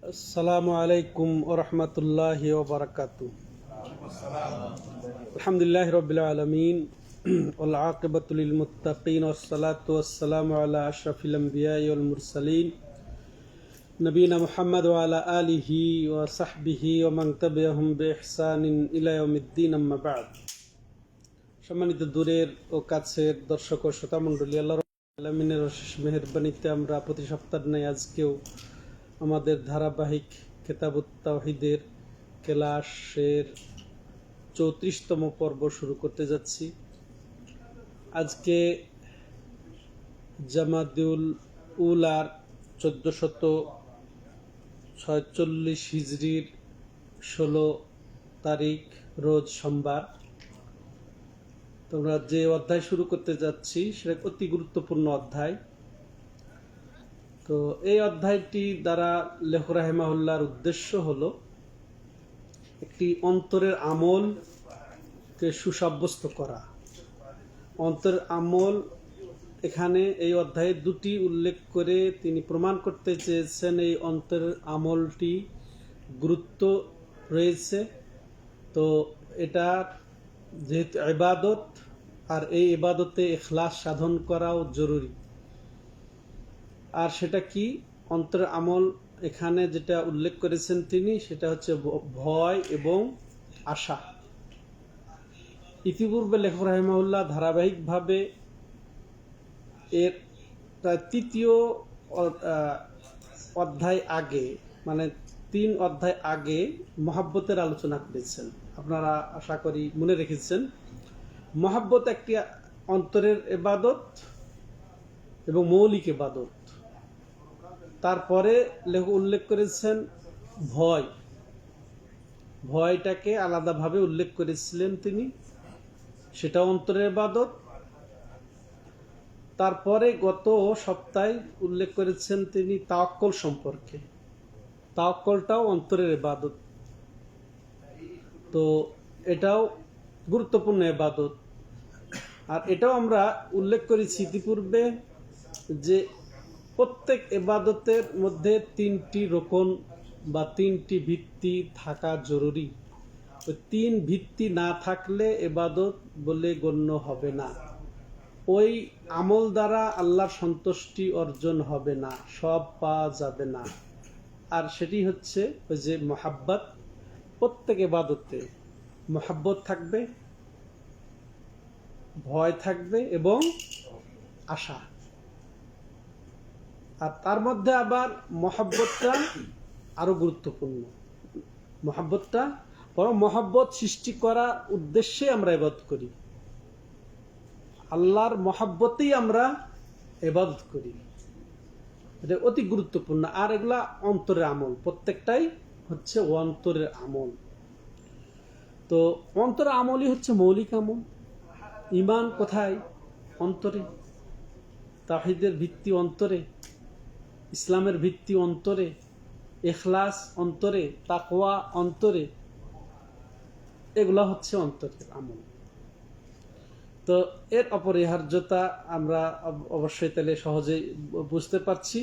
আসসালামু আলাইকুম ওয়া রাহমাতুল্লাহি ওয়া বারাকাতুহু। আলহামদুলিল্লাহি রাব্বিল আলামিন ওয়াল আকিবাতু লিল মুত্তাকিন ওয়াস সালাতু ওয়াস সালামু আলা আশরাফিল আমবিয়াই ওয়াল মুরসালিন নবিয়িনা মুহাম্মদ ওয়া আলা আলিহি ওয়া সাহবিহি ওয়া মান তাবিআহুম বিইহসানিন ইলা ইয়াউমিদ্দিন, আম্মা বা'দ। সম্মানিত দূরের ও কাছের দর্শক ও শ্রোতা মণ্ডলী, আল্লাহ রাব্বুল আলামিনের অশেষ মেহেরবানিতে আমরা প্রতি সপ্তাহের ন্যায় আজকেও আমাদের ধারাবাহিক কিতাবুত তাওহীদের ক্লাসের 34তম পর্ব শুরু করতে যাচ্ছি। আজকে জামাদুল উলার 1446 হিজরির 16 তারিখ রোজ সোমবার। তোমরা যে অধ্যায় শুরু করতে যাচ্ছি সেটা অতি গুরুত্বপূর্ণ অধ্যায়। তো এই অধ্যায়টি দ্বারা লেখক রাহিমাহুল্লাহর উদ্দেশ্য হলো একটি অন্তরের আমলকে সুসাব্যস্ত করা। অন্তরের আমল এখানে এই অধ্যায়ে দুটি উল্লেখ করে তিনি প্রমাণ করতে চেয়েছেন এই অন্তরের আমলটি গুরুত্ব রয়েছে। তো এটা যেহেতু ইবাদত, আর এই ইবাদতে ইখলাস সাধন করাও জরুরি। আর সেটা কি অন্তরের আমল এখানে যেটা উল্লেখ করেছেন তিনি, সেটা হচ্ছে ভয় এবং আশা। ইতিপূর্বে লেখক রাহিমাহুল্লাহ ধারাবাহিকভাবে এর প্রায় তৃতীয় অধ্যায় আগে, মানে 3 অধ্যায় আগে মহাব্বতের আলোচনা করেছেন। আপনারা আশা করি মনে রেখেছেন, মহাব্বত একটি অন্তরের ইবাদত এবং মৌলিক ইবাদত। তারপরে লেখক উল্লেখ করেছেন ভয়টাকে আলাদাভাবে উল্লেখ করেছিলেন তিনি, সেটা অন্তরের ইবাদত। তারপরে গত সপ্তাহে উল্লেখ করেছেন তিনি তাওয়াক্কুল সম্পর্কে, তাওয়াক্কুলটাও অন্তরের ইবাদত। তো এটাও গুরুত্বপূর্ণ ইবাদত। আর এটাও আমরা উল্লেখ করেছি ইতিপূর্বে যে প্রত্যেক ইবাদতের মধ্যে 3টি রোকন বা 3টি ভিত্তি থাকা জরুরি। ওই 3 ভিত্তি না থাকলে ইবাদত বলে গণ্য হবে না। ওই আমল দ্বারা আল্লাহর সন্তুষ্টি অর্জন হবে না, সব পাওয়া যাবে না। আর সেটি হচ্ছে ওই যে মহাব্বত। প্রত্যেক ইবাদতে মহাব্বত থাকবে, ভয় থাকবে এবং আশা। আর তার মধ্যে আবার মহাব্বতটা আরো গুরুত্বপূর্ণ। মহাব্বতটা বরং মহাব্বত সৃষ্টি করার উদ্দেশ্যে আমরা ইবাদত করি, আল্লাহর মহাব্বতেই আমরা ইবাদত করি। এটা অতি গুরুত্বপূর্ণ। আর এগুলা অন্তরের আমল, প্রত্যেকটাই হচ্ছে অন্তরের আমল। তো অন্তরের আমলই হচ্ছে মৌলিক আমল। ঈমান কোথায়? অন্তরে। তাওহীদের ভিত্তি অন্তরে, ইসলামের ভিত্তি অন্তরে, ইখলাস অন্তরে, তাকওয়া অন্তরে। এগুলা হচ্ছে অন্তরের আমল। তো এর অপরিহার্যতা আমরা অবশ্যই তাহলে সহজেই বুঝতে পারছি।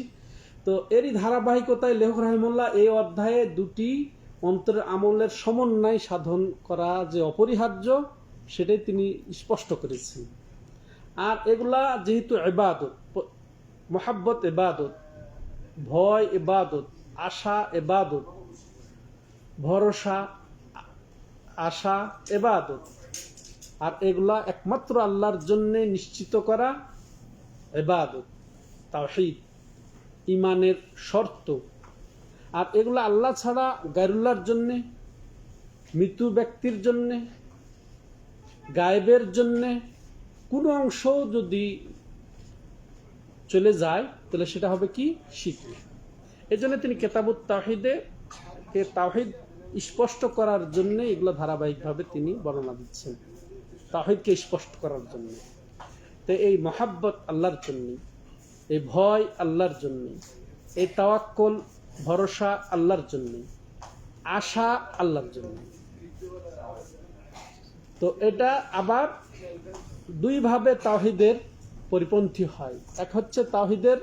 তো এরই ধারাবাহিকতায় লেখক রাহিমাহুল্লাহ এই অধ্যায়ে দুটি অন্তরের আমলের সমন্বয় সাধন করা যে অপরিহার্য, সেটাই তিনি স্পষ্ট করেছেন। আর এগুলা যেহেতু ইবাদত, মহাব্বত ইবাদত, ভয় ইবাদত, আশা ইবাদত, ভরসা আশা ইবাদত। আর এগুলা একমাত্র আল্লাহর জন্য নিশ্চিত করা ইবাদত, তাওহীদ, ঈমানের শর্ত। আর এগুলা আল্লাহ ছাড়া গায়রুল্লাহর জন্য, মৃত্যু ব্যক্তির জন্য, গায়েবের জন্য কোনো অংশ যদি চলে তাহলে সেটা হবে কি? শিরক। এই জন্য তিনি কিতাবুত তাওহীদে তাওহীদ স্পষ্ট করার জন্য এগুলো ধারাবাহিকভাবে তিনি বর্ণনা দিচ্ছেন, তাওহীদকে স্পষ্ট করার জন্য। তো এই মহাব্বত আল্লাহর জন্য, এই ভয় আল্লাহর জন্য, এই তাওয়াক্কুল ভরসা আল্লাহর জন্য, আশা আল্লাহর জন্য। তো এটা আবার দুইভাবে তাওহীদের পরিপন্থী হয়। এক হচ্ছে তাওহীদের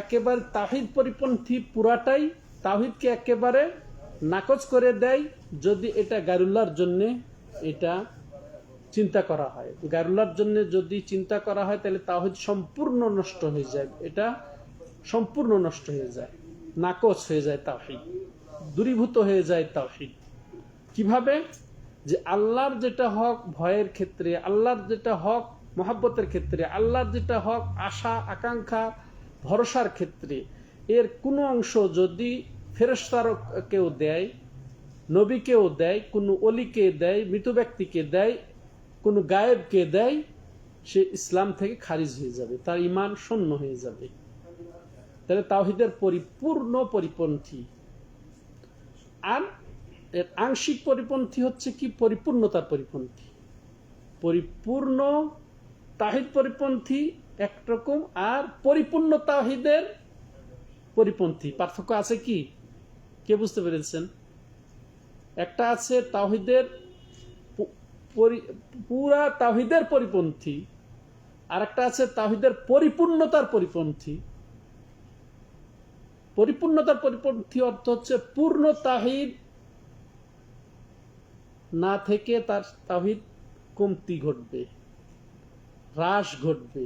একেবারে তাওহীদ পরিপন্থী পুরাটাই তাওহীদকে একেবারে নাকচ করে দেয় যদি এটা গায়রুল্লাহর জন্য এটা চিন্তা করা হয়। গায়রুল্লাহর জন্য যদি চিন্তা করা হয় তাহলে তাওহীদ সম্পূর্ণ নষ্ট হয়ে যায়, এটা সম্পূর্ণ নষ্ট হয়ে যায়, নাকচ হয়ে যায় তাওহীদ, দূরীভূত হয়ে যায় তাওহীদ। কিভাবে? যে আল্লাহর যেটা হক ভয়ের ক্ষেত্রে, আল্লাহর যেটা হক মহাব্বতের ক্ষেত্রে, আল্লাহর যেটা হক আশা আকাঙ্ক্ষা ভরসার ক্ষেত্রে এর কোনো অংশ যদি ফেরেশতাকেও দেয়, নবীকেও দেয়, কোনো অলিকে দেয়, মৃত ব্যক্তিকে দেয়, কোনো গায়েবকে দেয়, সে ইসলাম থেকে খারিজ হয়ে যাবে, তার ঈমান শূন্য হয়ে যাবে। তাহলে তাওহীদের পরিপূর্ণ পরিপন্থী। আর এর আংশিক পরিপন্থী হচ্ছে কি? পরিপূর্ণতার পরিপন্থী। পরিপূর্ণ তাওহীদ পরিপন্থী একরকম, আর পরিপূর্ণ তাওহীদের পরিপন্থী। পার্থক্য আছে কি? কে বুঝতে পেরেছেন? একটা আছে তাওহীদের পুরা তাওহীদের পরিপন্থী, আর একটা আছে তাওহীদের পরিপূর্ণতার পরিপন্থী। পরিপূর্ণতার পরিপন্থী অর্থ হচ্ছে পূর্ণ তাওহীদ না থেকে তার তাওহীদ কমতি ঘটবে, হ্রাস ঘটবে,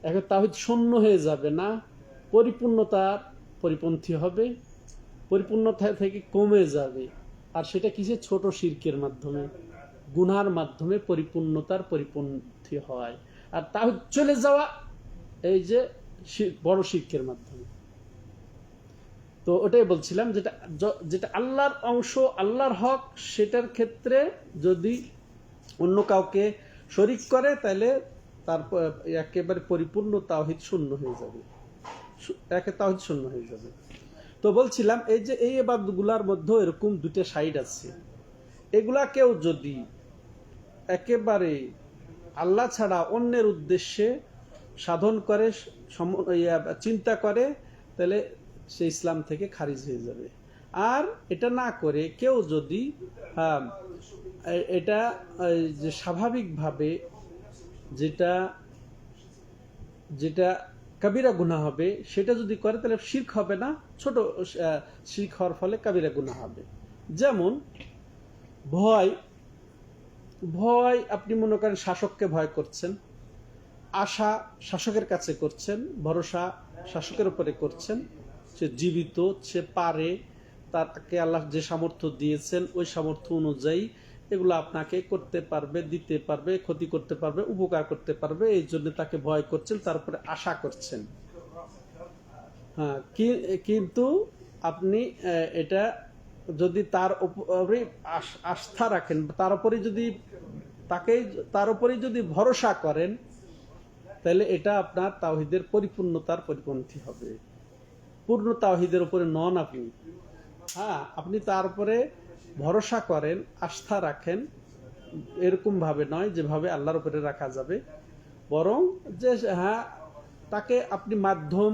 এখন তাওহীদ শূন্য হয়ে যাবে না, পরিপূর্ণতার পরিপন্থী হবে, পরিপূর্ণতা থেকে কমে যাবে। আর সেটা কিসে? ছোট শিরকের মাধ্যমে, গুনার মাধ্যমে পরিপূর্ণতার পরিপন্থী হয়। আর তাওহীদ চলে যাওয়া এই যে বড় শিরকের মাধ্যমে। তো ওটাই বলছিলাম, যেটা আল্লাহর অংশ, আল্লাহর হক, সেটার ক্ষেত্রে যদি অন্য কাউকে শরীক করে তাহলে তার একেবারে পরিপূর্ণ তাওহীদ শূন্য হয়ে যাবে, তাওহীদ শূন্য হয়ে যাবে। তো বলছিলাম এই যে এই ইবাদতগুলোর মধ্যে এরকম দুটো সাইড আছে। এগুলা কেউ যদি একেবারে আল্লাহ ছাড়া অন্যের উদ্দেশ্যে সাধন করে, চিন্তা করে, তাহলে সে ইসলাম থেকে খারিজ হয়ে যাবে। আর এটা না করে কেউ যদি এটা যে স্বাভাবিকভাবে যেটা যেটা কাবিরা গুনাহ হবে সেটা যদি করে তাহলে শিরক হবে না, ছোট শিরক হওয়ার ফলে কাবিরা গুনাহ হবে। যেমন ভয়, আপনি মনে করেন শাসককে ভয় করছেন, আশা শাসকের কাছে করছেন, ভরসা শাসকের উপরে করছেন, সে জীবিত, সে পারে, তাকে আল্লাহ যে সামর্থ্য দিয়েছেন ওই সামর্থ্য অনুযায়ী এগুলো আপনাকে করতে পারবে, দিতে পারবে, ক্ষতি করতে পারবে, উপকার করতে পারবে, এই জন্য তাকে ভয় করছেন, তারপরে আশা করছেন। হ্যাঁ, কিন্তু আপনি এটা যদি তার উপরে আস্থা রাখেন, তার উপরে যদি ভরসা করেন, তাহলে এটা আপনার তাওহীদের পরিপূর্ণতার পরিপন্থী হবে। পূর্ণ তাওহীদের উপরে নন আপনি। হ্যাঁ, আপনি তার উপরে ভরসা করেন, আস্থা রাখেন, এরকম ভাবে নয় যেভাবে আল্লাহর উপরে রাখা যাবে, বরং যে হ্যাঁ তাকে আপনি মাধ্যম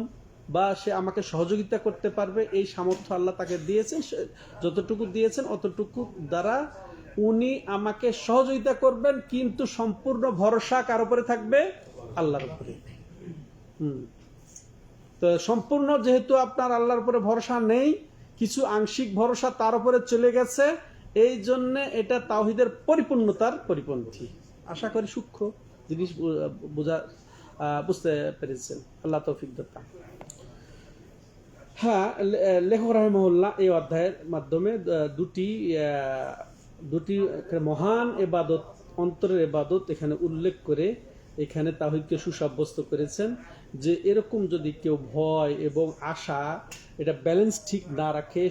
বা সে আমাকে সহযোগিতা করতে পারবে এই সামর্থ্য আল্লাহ তাকে দিয়েছেন, যতটুকু দিয়েছেন অতটুকু দ্বারা উনি আমাকে সহযোগিতা করবেন, কিন্তু সম্পূর্ণ ভরসা কার উপরে থাকবে? আল্লাহর উপরে। তো সম্পূর্ণ যেহেতু আপনার আল্লাহর উপরে ভরসা নেই, কিছু আংশিক ভরসা তার উপরে চলে গেছে, এই জন্য এটা তাওহীদের পরিপূর্ণতার পরিপন্থী। আশা করি সূক্ষ্ম জিনিস বুঝতে পেরেছেন। আল্লাহ তৌফিক দাতা। হ্যাঁ, লেখক রাহিমাহুল্লাহ এই অধ্যায়ের মাধ্যমে দুটি মহান ইবাদত, অন্তরের ইবাদত এখানে উল্লেখ করে এখানে তাওহীদকে সুসাব্যস্ত করেছেন যে এরকম যদি কেউ ভয় এবং আশা এটা ব্যালেন্স ঠিক না রাখে,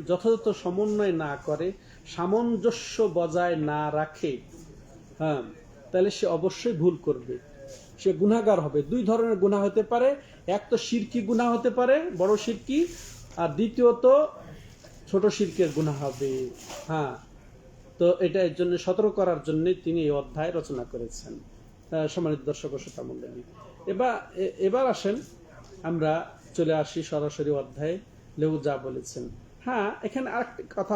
যথাযথ সমন্বয় না করে, সামঞ্জস্য বজায় না রাখে, হ্যাঁ, তাহলে সে অবশ্যই ভুল করবে, সে গুনাহগার হবে। দুই ধরনের গুনাহ হতে পারে, এক তো শিরকি গুনাহ হতে পারে, বড় শিরকি, আর দ্বিতীয়ত ছোট শিরকের গুনাহ হবে। হ্যাঁ, তো এটা এর জন্য সতর্ক করার জন্য তিনি এই অধ্যায় রচনা করেছেন। সম্মানিত দর্শক ও শ্রোতা মণ্ডলী, এবার আসেন আমরা চলে আসি সরাসরি অধ্যায়ে। লেখক যা বলেছেন, হ্যাঁ, এখানে আরেকটি কথা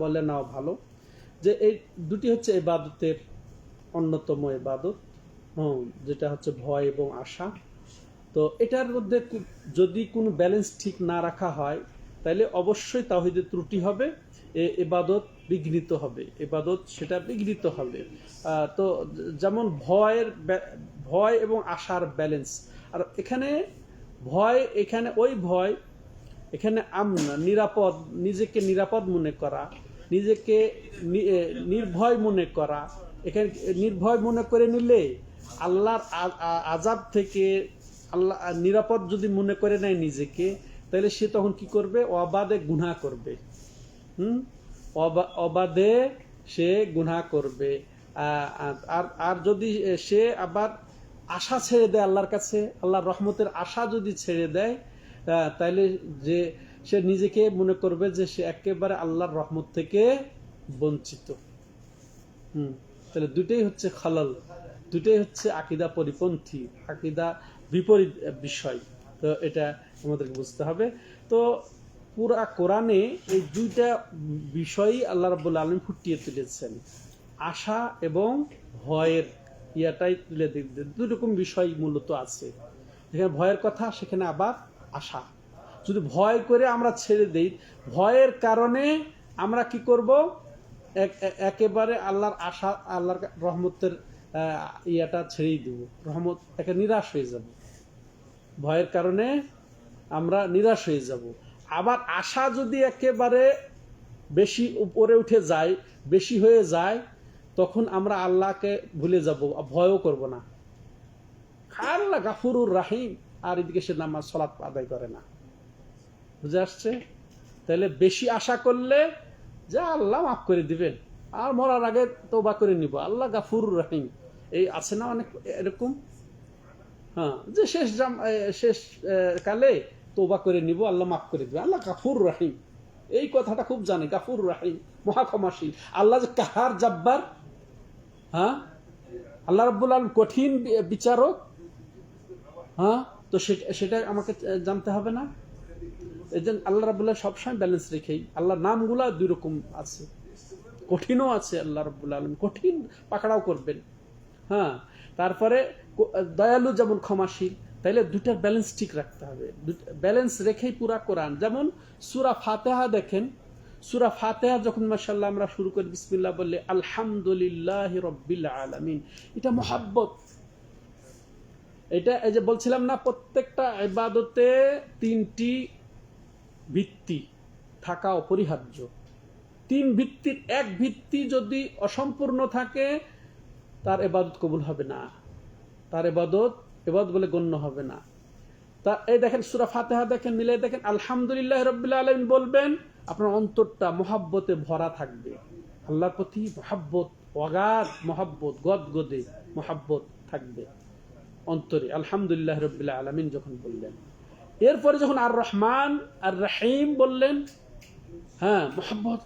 বলে নেওয়া ভালো যে এই দুটি হচ্ছে ইবাদতের অন্যতম ইবাদত, যেটা হচ্ছে ভয় এবং আশা। তো এটার মধ্যে যদি কোনো ব্যালেন্স ঠিক না রাখা হয় তাহলে অবশ্যই তাওহীদের ত্রুটি হবে, ইবাদত বিঘ্নিত হবে, ইবাদত সেটা বিঘ্নিত হবে। তো যেমন ভয় এবং আশার ব্যালেন্স, আর এখানে ভয়, এখানে ওই ভয়, এখানে নিরাপদ, নিজেকে নিরাপদ মনে করা, নিজেকে নির্ভয় মনে করা। এখানে নির্ভয় মনে করে নিলে আল্লাহর আযাব থেকে আল্লাহ নিরাপদ যদি মনে করে নেয় নিজেকে, তাহলে সে তখন কি করবে? অবাধে গুনাহ করবে। অবাধে সে গুনাহ করবে। আর যদি সে আবার আশা ছেড়ে দেয় আল্লাহর কাছে, আল্লাহর রহমতের আশা যদি ছেড়ে দেয়, তাইলে যে সে নিজেকে মনে করবে যে সে একেবারে আল্লাহর রহমত থেকে বঞ্চিত। তাহলে দুটোই হচ্ছে খালাল, দুটোই হচ্ছে আকীদা পরিপন্থী, আকীদা বিপরীত বিষয়। তো এটা আমাদেরকে বুঝতে হবে। তো পুরা কোরআনে এই দুইটা বিষয়ই আল্লাহ রাব্বুল আলামিন ফুটিয়ে তুলেছেন, আশা এবং ভয়ের ইয়াটাই তুলে দিতে। দুই রকম বিষয় মূলত আছে, যেখানে ভয়ের কথা সেখানে আবার আশা। যদি ভয় করে আমরা ছেড়ে দেই, ভয়ের কারণে আমরা কি করব? একেবারে আল্লাহর আশা, আল্লাহর রহমতের ইয়াটা ছেড়েই দেব, রহমত একে নিরাশ হয়ে যাব। ভয়ের কারণে আমরা নিরাশ হয়ে যাব। আবার আশা যদি একেবারে বেশি উপরে উঠে যায়, বেশি হয়ে যায়, তখন আমরা আল্লাহকে ভুলে যাব, ভয়ও করব না। আল্লাহ গাফুরুর রাহিম, আর এদিকে সে নামাজ সালাত আদায় করে না। বুঝে আসছে? তাহলে বেশি আশা করলে যে আল্লাহ মাফ করে দিবেন, আর মরার আগে তওবা করে নিব, আল্লাহ গাফুরুর রাহিম, এই আছে না অনেক এরকম, যে শেষ কালে তওবা করে নিব, আল্লাহ মাফ করে দিবে, আল্লাহ গাফুর রাহিম। এই কথাটা খুব জানে, গাফুর রাহিম, মহাক্ষমাশীল। আল্লাহ যে কাহার জাব্বার, আল্লাহ রাব্বুল আলামিন কঠিন বিচারক। তো সেটা আমাকে জানতে হবে না? এই জন্য আল্লাহ রাব্বুল আলামিন সবসময় ব্যালেন্স রেখেই, আল্লাহর নামগুলা দুই রকম আছে, কঠিনও আছে। আল্লাহ রাব্বুল আলামিন কঠিন পাকড়াও করবেন। তারপরে দয়ালু যেমন ক্ষমাশীল, তাইলে দুটার ব্যালেন্স ঠিক রাখতে হবে। ব্যালেন্স রেখেই পুরা কোরআন। যেমন সূরা ফাতিহা দেখেন, সূরা ফাতিহা যখন মাশাআল্লাহ আমরা শুরু করি বিসমিল্লাহ বললে, আলহামদুলিল্লাহি রাব্বিল আলামিন, এটা মহব্বত। এটা এই যে বলছিলাম না, প্রত্যেকটা ইবাদতে তিনটি ভিত্তি থাকা অপরিহার্য। তিন ভিত্তির এক ভিত্তি যদি অসম্পূর্ণ থাকে, তার ইবাদত কবুল হবে না, তার ইবাদত বলে গণ্য হবে না। তা এই দেখেন সূরা ফাতিহা দেখেন, মিলে দেখেন, আলহামদুলিল্লাহি রাব্বিল আলামিন বলবেন, আপনার অন্তরটা মহব্বতে ভরা থাকবে, আল্লাহর প্রতি মহব্বত, অগাধ মহব্বত, গদগদে মহব্বত থাকবে অন্তরে। আলহামদুলিল্লাহি রাব্বিল আলামিন যখন বললেন, এরপরে যখন আর রহমান আর রহিম বললেন, মহব্বত,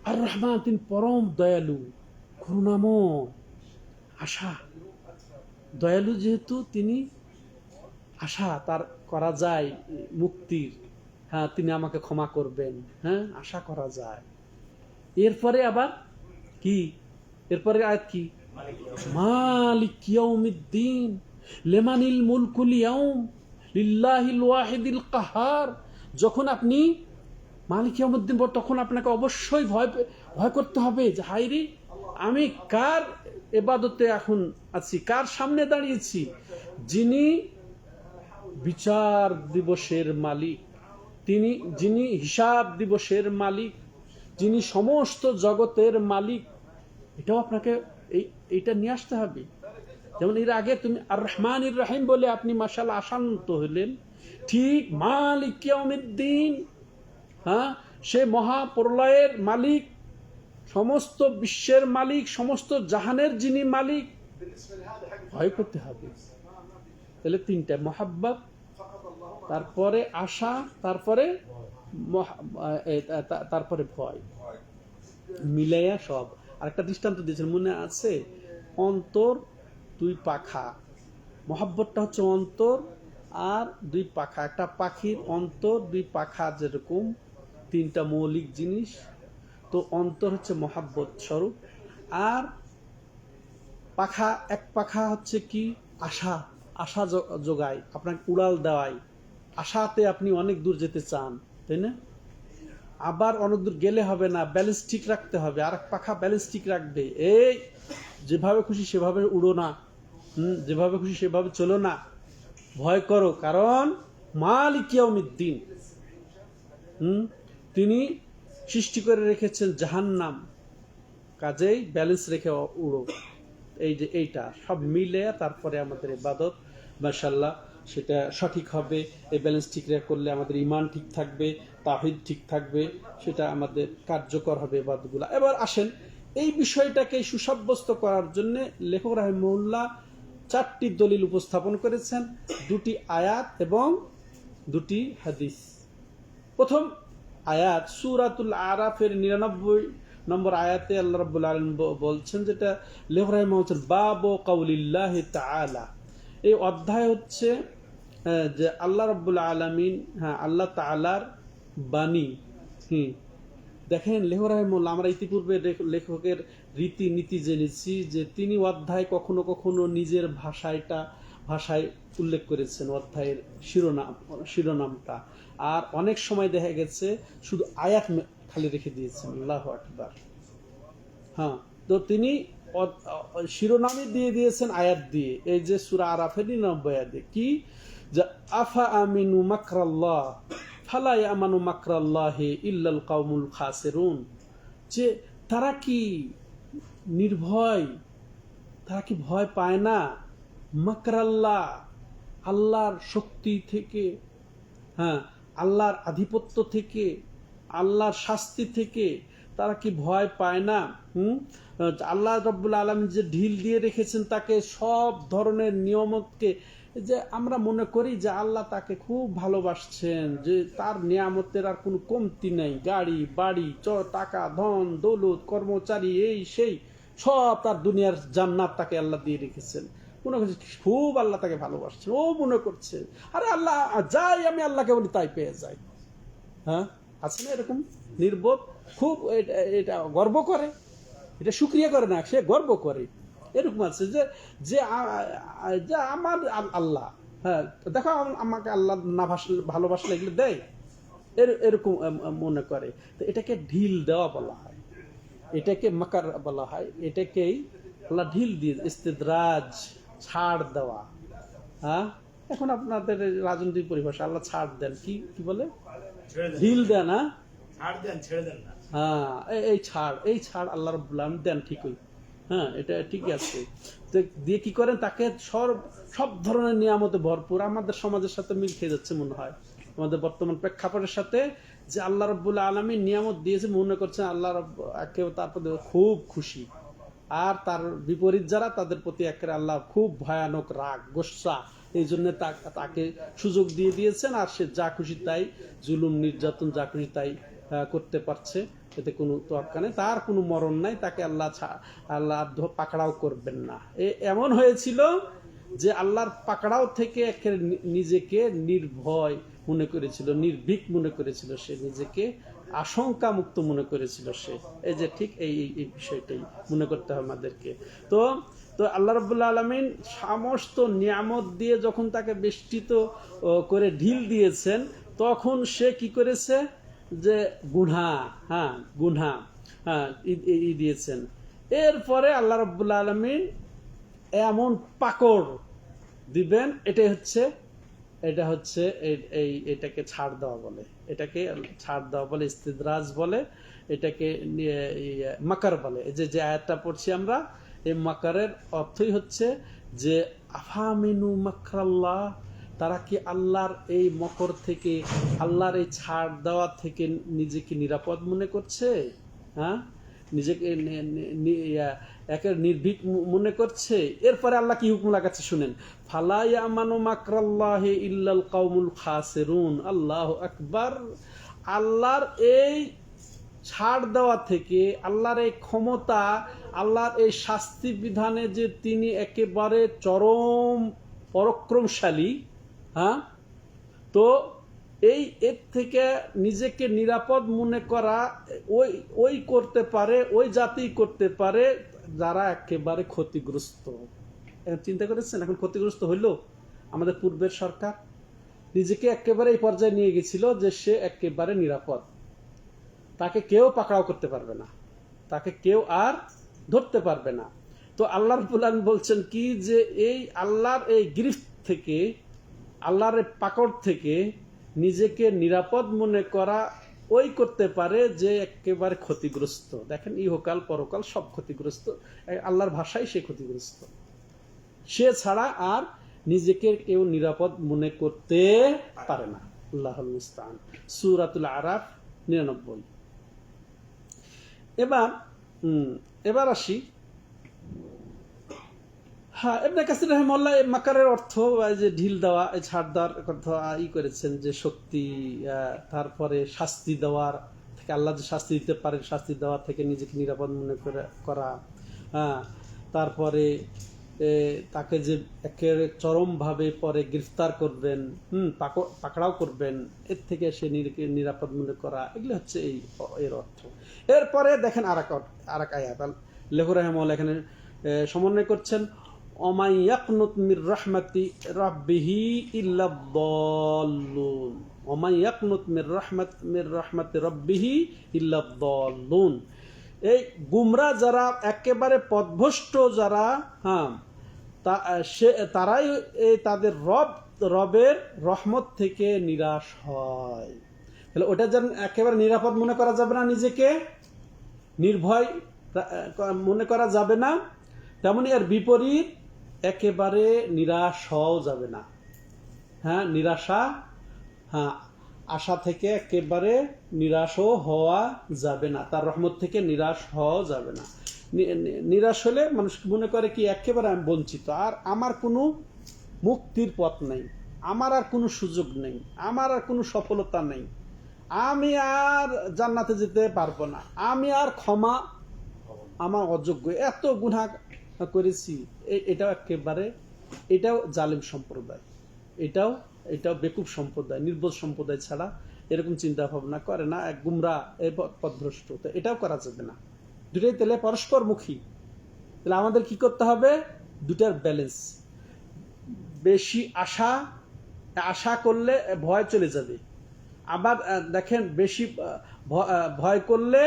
আর রহমান তিনি পরম দয়ালু, করুণাময়, আশা, দয়ালু যেহেতু তিনি, আশা তার করা যায় মুক্তির, তিনি আমাকে ক্ষমা করবেন, আশা করা যায়। এরপরে আবার কি? এরপরে আয়াত কি? মালিক ইয়াউমিদ্দিন লিমানিল মুলকুল ইয়াউম লিল্লাহিল ওয়াহিদিল কাহার। যখন আপনি মালিক ইয়াউমিদ্দিন, তখন আপনাকে অবশ্যই ভয় করতে হবে যে হায়রে, আমি কার ইবাদতে এখন আছি, কার সামনে দাঁড়িয়েছি? যিনি বিচার দিবসের মালিক, যিনি হিসাব দিবসের মালিক, যিনি সমস্ত জগতের মালিক। এটাও আপনাকে এইটা নিয়ে আসতে হবে। যেমন এর আগে তুমি আর রহমানির রহিম বলে আপনি মাশাআল্লাহ আশান্বিত হলেন, ঠিক মালিক ইয়াউমিদ্দিন, সে মহাপ্রলয়ের মালিক, সমস্ত বিশ্বের মালিক, সমস্ত জাহানের যিনি মালিক, ভয় করতে হবে। তাহলে তিনটা, মহাব্বত, তারপরে আশা, তারপরে ভয়, মিলাইয়া সব। আরেকটা দৃষ্টান্ত দিয়েছেন মনে আছে, অন্তর দুই পাখা। মহাব্বতটা হচ্ছে অন্তর আর দুই পাখা। একটা পাখির অন্তর দুই পাখা যেরকম তিনটা মৌলিক জিনিস, তো অন্তর হচ্ছে মহাব্বত স্বরূপ। আর পাখা, এক পাখা হচ্ছে কি? আশা, আশা যোগায়, আপনাকে উড়াল দেওয়ায়, আশাতে আপনি অনেক দূর যেতে চান, তাই না? আবার অনেক দূর গেলে হবে না, ব্যালেন্স ঠিক রাখতে হবে, আর এক পাখা ব্যালেন্স ঠিক রাখবে। এই যেভাবে খুশি সেভাবে উড়ো না, যেভাবে খুশি সেভাবে চলো না, ভয় করো, কারণ মালিক ইয়াউমিদ্দিন, তিনি সৃষ্টি করে রেখেছেন জাহান্নাম, কাজেই ব্যালেন্স রেখে উড়ো। এই যে এইটা সব মিলে তারপরে আমাদের ইবাদত মাশাআল্লাহ সেটা সঠিক হবে। এই ব্যালেন্স ঠিক করলে আমাদের ঈমান ঠিক থাকবে, তাওহীদ ঠিক থাকবে, সেটা আমাদের কার্যকর হবে ইবাদতগুলো। এবার আসেন এই বিষয়টাকে সুসাব্যস্ত করার জন্য লেখক রাহিমাহুল্লাহ 4টি দলিল উপস্থাপন করেছেন, 2টি আয়াত এবং 2টি হাদিস। প্রথম আয়াত সূরাতুল আরাফের 99 নম্বর আয়াতে আল্লাহ রাব্বুল আলামিন বলছেন, যেটা লেখক রাহিমাহুল্লাহ বলছেন, বাবু কাউলিল্লাহি তাআলা। এই অধ্যায় হচ্ছে যে আল্লাহ রাব্বুল আলামিন, আল্লাহ তাআলার বাণী। দেখেন লেখক রাহিমাহুল্লাহ, আমরা ইতিপূর্বে লেখকের রীতিনীতি জেনেছি যে তিনি অধ্যায় কখনো কখনো নিজের ভাষায় উল্লেখ করেছেন অধ্যায়ের শিরোনামটা, আর অনেক সময় দেখা গেছে শুধু আয়াত খালি রেখে দিয়েছেন। আল্লাহু আকবার। তো তিনি শিরোনামই দিয়ে দিয়েছেন আয়াত দিয়ে। এই যে সূরা আরাফের 99 আয়াতে কি, যে আফা আমিনু মাকরাল্লাহ ফালা ইয়ামানু মাকরাল্লাহি ইল্লাল কাউমুল খাসিরুন, যে তারা কি নির্ভয়, তারা কি ভয় পায় না মাকরাল্লাহ, আল্লাহর শক্তি থেকে, আল্লাহর আধিপত্য থেকে, আল্লাহর শাস্তি থেকে তারা কি ভয় পায় না? আল্লাহ রাব্বুল আলামিন যে ঢিল দিয়ে রেখেছেন তাকে সব ধরনের নিয়ামতকে, যে আমরা মনে করি যে আল্লাহ তাকে খুব ভালোবাসছেন, যে তার নিয়ামতের আর কোনো কমতি নেই, গাড়ি বাড়ি টাকা ধন দৌলত কর্মচারী এই সেই সব তার দুনিয়ার জান্নাত তাকে আল্লাহ দিয়ে রেখেছেন, মনে করছে খুব আল্লাহ তাকে ভালোবাসছেন। ও মনে করছে আরে আল্লাহ যাই, আমি আল্লাহকে বলি তাই পেয়ে যাই। আছে না এরকম নির্বোধ, খুব এটা গর্ব করে, এটা শুকরিয়া করে না, সে গর্ব করে। এরকম আছে যে যে আমার আল্লাহ, দেখো আমাকে আল্লাহ না ভালোবাসলে এগুলো দেয়, এরকম মনে করে। তো এটাকে ঢিল দেওয়া বলা হয়, এটাকে মাকার বলা হয়, এটাকেই আল্লাহ ঢিল দিয়ে, ইস্তিদরাজ, ছাড় দেওয়া। এখন আপনাদের রাজনৈতিক পরিভাষা আল্লাহ ছাড় দেন, কি বলে, ঢিল দেন, ছেড়ে দেন না। এই ছাড় আল্লাহ রাব্বুল আলামিন দেন ঠিকই, এটা ঠিকই আছে। দিয়ে কি করেন, তাকে সব ধরনের নিয়ামতে ভরপুর। আমাদের সমাজের সাথে মিল খেয়ে যাচ্ছে মনে হয়, আমাদের বর্তমান প্রেক্ষাপটের সাথে, যে আল্লাহ রাব্বুল আলামিন নিয়ামত দিয়েছে, মনে করছেন আল্লাহ তারপর খুব খুশি, আর তার বিপরীত যারা তাদের প্রতি একেবারে আল্লাহ খুব ভয়ানক রাগ গোসা, এই জন্য তাকে সুযোগ দিয়ে দিয়েছেন, আর সে যা খুশি তাই জুলুম নির্যাতন যা খুশি তাই করতে পারছে, এতে কোনো তোয়াক্কা নেই, তার কোনো মরণ নাই, তাকে আল্লাহ পাকড়াও করবেন না। এমন হয়েছিল যে আল্লাহর পাকড়াও থেকে নিজেকে নির্ভয় মনে করেছিল, নির্ভীক মনে করেছিল, সে নিজেকে আশঙ্কা মুক্ত মনে করেছিল সে। এই যে ঠিক এই বিষয়টাই মনে করতে হবে আমাদেরকে। তো আল্লাহ রাব্বুল আলামিন সমস্ত নিয়ামত দিয়ে যখন তাকে বেষ্টিত করে ঢিল দিয়েছেন, তখন সে কি করেছে, যে গুনাহ দিয়েছেন। এরপরে আল্লাহ রাব্বুল আলামিন এমন পাকড় দিবেন, এটা হচ্ছে এটাকে ছাড় দেওয়া বলে, এটাকে ছাড় দেওয়া বলে, ইস্তিদরাজ বলে, এটাকে মাকার বলে। এই যে আয়াতটা পড়ছি আমরা, এই মাকারের অর্থই হচ্ছে যে আফামিনু মাকরাল্লাহ, তারা কি আল্লাহর এই মকর থেকে, আল্লাহর এই ছাড় দেওয়া থেকে নিজেকে নিরাপদ মনে করছে? নিজেকে একের নির্ভীক মনে করছে? এরপরে আল্লাহ কি হুকুম লাগাচ্ছে শুনেন, ফালা ইয়ামানু মাকরাল্লাহি ইল্লাল কাউমুল খাসিরুন। আল্লাহু আকবার। আল্লাহর এই ছাড় দেওয়া থেকে, আল্লাহর এই ক্ষমতা, আল্লাহর এই শাস্তি বিধানে যে তিনি একেবারে চরম পরাক্রমশালী, তো এর থেকে নিজেকে নিরাপদ মনে করা ওই করতে পারে, ওই জাতি করতে পারে যারা একেবারে ক্ষতিগ্রস্ত। চিন্তা করেছেন, এখন ক্ষতিগ্রস্ত হইল, আমাদের পূর্বের সরকার নিজেকে একেবারে এই পর্যায়ে নিয়ে গেছিল যে সে একেবারে নিরাপদ, তাকে কেউ পাকড়াও করতে পারবে না, তাকে কেউ আর ধরতে পারবে না। তো আল্লাহ রাব্বুল আলামিন বলছেন কি যে এই আল্লাহর এই গ্রিফট থেকে, আল্লাহর পাকড় থেকে নিজেকে নিরাপদ মনে করা ওই করতে পারে যে একেবারে ক্ষতিগ্রস্ত। দেখেন ইহকাল পরকাল সব ক্ষতিগ্রস্ত, আল্লাহর ভাষায় সে ক্ষতিগ্রস্ত। সে ছাড়া আর নিজেকে কেউ নিরাপদ মনে করতে পারে না। আল্লাহুল মুস্তাআন। সূরাতুল আরাফ 99। এবার আসি, হ্যাঁ, ইবনে কাসির রাহিমাহুল্লাহ এই মাকারের অর্থ যে ঢিল দেওয়া, ছাড় দেওয়ার কথা করেছেন যে শক্তি, তারপরে শাস্তি দেওয়ার থেকে, আল্লাহ যে শাস্তি দিতে পারেন শাস্তি দেওয়া থেকে নিজেকে নিরাপদ মনে করা, হ্যাঁ, তারপরে তাকে যে একেবারে চরমভাবে পরে গ্রেফতার করবেন, পাকড়াও করবেন, এর থেকে সে নিরাপদ মনে করা, এগুলো হচ্ছে এর অর্থ। এরপরে দেখেন আর এক আয়াত লেখক রাহিমাহুল্লাহ এখানে সমন্বয় করছেন, ওমাই ইয়াকনুত মির রাহমাতি রাব্বিহি ইল্লা দাল্লুন, ওমাই ইয়াকনুত মির রাহমাতি রাব্বিহি ইল্লা দাল্লুন। এই গুমরা যারা, একেবারে পথভ্রষ্ট যারা, হ্যাঁ, তারাই তাদের রবের রহমত থেকে নিরাশ হয়। তাহলে ওটা যেন একেবারে নিরাপদ মনে করা যাবে না, নিজেকে নির্ভয় মনে করা যাবে না, তেমনি এর বিপরীত একেবারে নিরাশ হওয়াও যাবে না। হ্যাঁ, নিরাশা, হ্যাঁ, আশা থেকে একেবারে নিরাশও হওয়া যাবে না, তার রহমত থেকে নিরাশ হওয়াও যাবে না। নিরাশ হলে মানুষ মনে করে কি একেবারে আমি বঞ্চিত, আর আমার কোনো মুক্তির পথ নেই, আমার আর কোনো সুযোগ নেই, আমার আর কোনো সফলতা নেই, আমি আর জান্নাতে যেতে পারবো না, আমি আর ক্ষমা, আমার অযোগ্য, এত গুনাহ করেছি। এটাও একেবারে, এটাও জালিম সম্প্রদায়, এটাও বেকুব সম্প্রদায়, নির্বোধ সম্প্রদায় ছাড়া এরকম চিন্তা ভাবনা করে না, এক গুমরা, পথভ্রষ্ট। তো এটাও করা যাবে না, দুটাই তাহলে পরস্পরমুখী। তাহলে আমাদের কি করতে হবে? দুটার ব্যালেন্স। বেশি আশা করলে ভয় চলে যাবে, আবার দেখেন বেশি ভয় করলে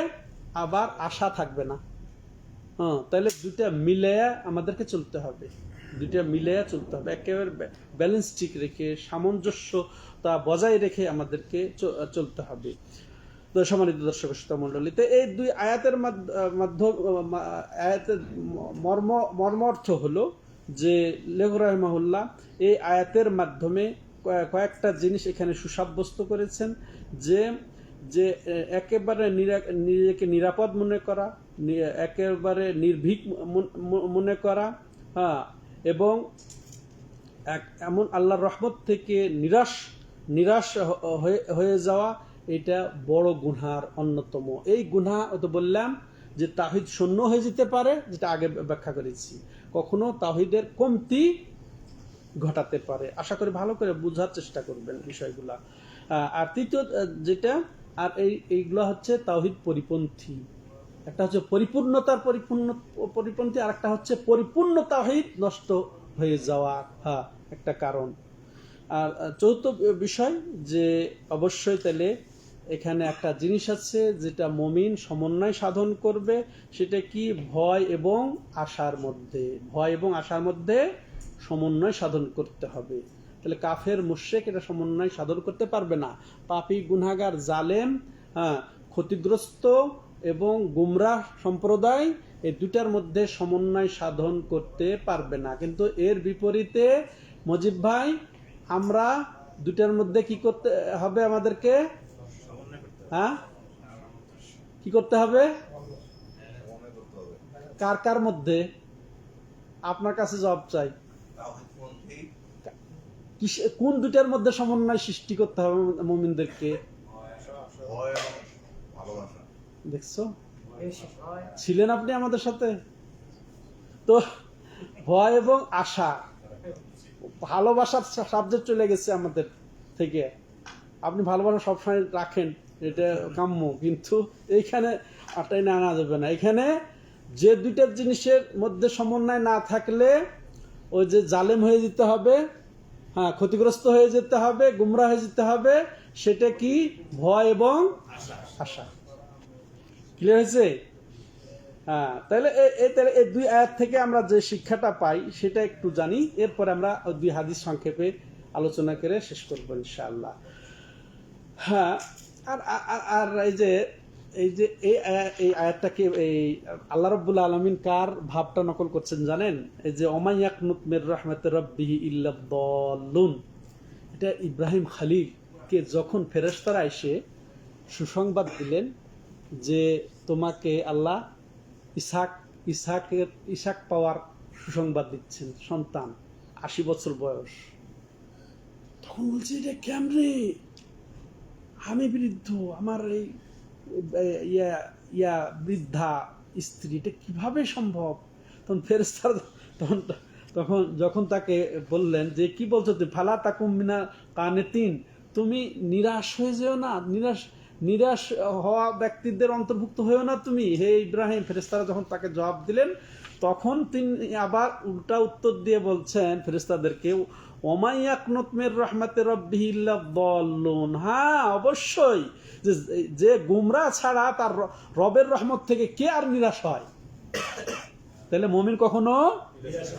আবার আশা থাকবে না। হ্যাঁ, তাহলে দুটা মিলিয়ে আমাদেরকে চলতে হবে, একেবারে ব্যালেন্স ঠিক রেখে, সামঞ্জস্যতা বজায় রেখে আমাদেরকে চলতে হবে। তো সম্মানিত দর্শক শ্রোতা মণ্ডলীতে এই দুই আয়াতের আয়াতের মর্মার্থ হলো যে লেখক রাহিমাহুল্লাহ এই আয়াতের মাধ্যমে কয়েকটা জিনিস এখানে সুসাব্যস্ত করেছেন, যে একেবারে নিজেকে নিরাপদ মনে করা, একেবারে নির্ভীক মনে করা, হ্যাঁ, এবং এমন আল্লাহর রহমত থেকে নিরাশ হয়ে যাওয়া, এটা বড় গুনার অন্যতম। এই গুনাহ তো বললাম যে তাওহীদ শূন্য হয়ে যেতে পারে, যেটা আগে ব্যাখ্যা করেছি, কখনো তাওহীদের কমতি ঘটাতে পারে। আশা করি ভালো করে বোঝার চেষ্টা করবেন বিষয়গুলা। আর তৃতীয় যেটা, আর এইগুলা হচ্ছে তাওহীদ পরিপন্থী। একটা হচ্ছে পরিপূর্ণতার পরিপন্থী, আর একটা হচ্ছে পরিপূর্ণ তাওহীদ নষ্ট হয়ে যাওয়া, হ্যাঁ, একটা কারণ। আর চতুর্থ বিষয় যে অবশ্যই তাহলে এখানে একটা জিনিস আছে যেটা মুমিন সমন্বয় সাধন করবে, সেটা কি? ভয় এবং আশার মধ্যে সমন্বয় সাধন করতে হবে। তাহলে কাফের মুশরিক এটা সমন্বয় সাধন করতে পারবে না। পাপী, গুনাহগার, জালেম, হ্যাঁ, ক্ষতিগ্রস্ত এবং গুমরাহ সম্প্রদায়, এই দুটার মধ্যে সমন্বয় সাধন করতে পারবে না। কিন্তু এর বিপরীতে মজিব ভাই, আমরা দুটার মধ্যে কি করতে হবে? আমাদেরকে, হ্যাঁ, কি করতে হবে? কার মধ্যে? আপনার কাছে জবাব চাই। কোন দুটার মধ্যে সমন্বয় সৃষ্টি করতে হবে মুমিনদেরকে? দেখছো, ছিলেন আপনি আমাদের সাথে? তো ভয় এবং আশা, ভালোবাসার সাবজেক্ট চলে গেছে আমাদের থেকে। আপনি ভালোবাসা সবসময় রাখেন, এটা কাম্য, কিন্তু এইখানে আটাই না আনা যাবে না। এখানে যে দুইটা জিনিসের মধ্যে সমন্বয় না থাকলে ওই যে জালেম হয়ে যেতে হবে, হ্যাঁ, ক্ষতিগ্রস্ত হয়ে যেতে হবে, গুমরা হয়ে যেতে হবে। সেটা কি? ভয় এবং আশা। ক্লিয়ার হয়েছে? হ্যাঁ, তাহলে এই দুই আয়াত থেকে আমরা যে শিক্ষাটা পাই সেটা একটু জানি, এরপরে আমরা ওই দুই হাদিস সংক্ষেপে আলোচনা করে শেষ করবো ইনশাআল্লাহ। হ্যাঁ, আর আর এই যে এই আয়াতটাকে এই আল্লাহ রাব্বুল আলামিন কার ভাবটা নকল করছেন জানেন? এই যে অমাইয়াকনুত মির রাহমাতির রাব্বিহি ইল্লা দাল্লুন, এটা ইব্রাহিম খলিলকে যখন ফেরেশতারা এসে সুসংবাদ দিলেন যে তোমাকে আল্লাহ ইসাক পাওয়ার সুসংবাদ দিচ্ছেন, সন্তান, 80 বছর বয়স, তখন বলছে এটা কেমনে, আমি বৃদ্ধ, আমার এই বৃদ্ধা স্ত্রী, এটা কিভাবে সম্ভব? তখন ফেরেশতারা তখন যখন তাকে বললেন যে কি বলছো তুমি, ফালা তাকুম মিনা কানেতিন, তুমি নিরাশ হয়ে যেও না, নিরাশ হওয়া ব্যক্তিদের অন্তর্ভুক্ত হয়েও না তুমি হে ইব্রাহিম। ফেরেশতারা যখন তাকে জবাব দিলেন তখন তিনি আবার উল্টা উত্তর দিয়ে বলছেন ফেরেশতাদেরকে, ওমাইয়াকনুত মির রাহমাতির রাব্বিহি ইল্লা দাল্লুন, হ্যাঁ অবশ্যই, যে গুমরা ছাড়া তার রবের রহমত থেকে কে আর নিরাশ হয়? তাহলে মুমিন কখনো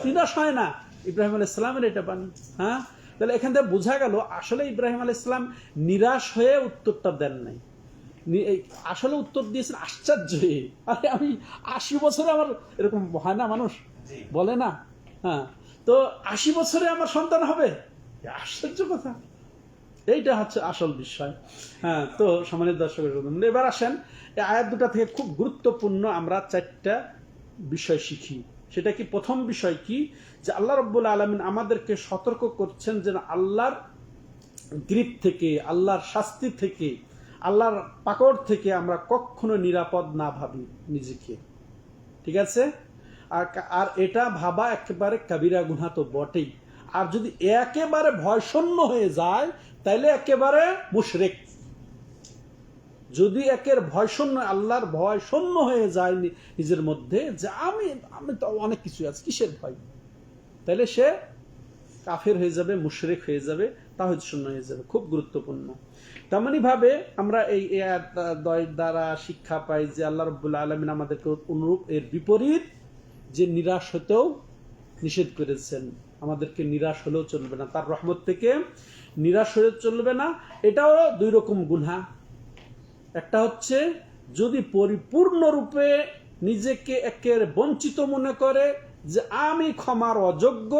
নিরাশ হয় না। ইব্রাহিম আলাইহিস সালামের এটা বাণী। হ্যাঁ, তাহলে এখান থেকে বোঝা গেল আসলে ইব্রাহিম আলাইহিস সালাম নিরাশ হয়ে উত্তরটা দেন নাই, আসলে উত্তর দিয়েছেন আশ্চর্য হয়ে। আরে আমি 80 বছরে, আমার এরকম হয় না, মানুষ বলে না, হ্যাঁ, তো 80 বছরে আমার সন্তান হবে, আশ্চর্য কথা। এইটা হচ্ছে আসল বিষয়। হ্যাঁ, তো সম্মানিত দর্শক, এবার আসেন এই আয়াত দুটা থেকে খুব গুরুত্বপূর্ণ আমরা 4টা বিষয় শিখি। সেটা কি? প্রথম বিষয় কি, যে আল্লাহ রাব্বুল আলামিন আমাদেরকে সতর্ক করছেন যে আল্লাহর গ্রিপ থেকে, আল্লাহর শাস্তি থেকে, আল্লাহর পাকড় থেকে আমরা কখনো নিরাপদ না ভাবি নিজেকে। ঠিক আছে? আর এটা ভাবা একেবারে কাবিরা গুনাহ তো বটেই। আর যদি একেবারে ভয়শূন্য হয়ে যায় তাহলে একেবারে মুশরিক। যদি একের ভয়শূন্য, আল্লাহর ভয় শূন্য হয়ে যায় নিজের মধ্যে, যে আমি তো অনেক কিছু আছে, কিসের ভয়, তাহলে সে কাফের হয়ে যাবে, মুশরিক হয়ে যাবে, তাওহীদ শূন্য হয়ে যাবে। খুব গুরুত্বপূর্ণ। তেমনি ভাবে আমরা এই দ্বারা শিক্ষা পাই যে আল্লাহ রাব্বুল আলামিন আমাদেরকে অনুরূপ এর বিপরীত যে নিরাশ হতেও নিষেধ করেছেন। আমাদেরকে নিরাশ হলেও চলবে না, তার রহমত থেকে নিরাশ হলে চলবে না। এটাও দুই রকম গুনাহ। একটা হচ্ছে যদি পরিপূর্ণরূপে নিজেকে একের বঞ্চিত মনে করে যে আমি ক্ষমার অযোগ্য,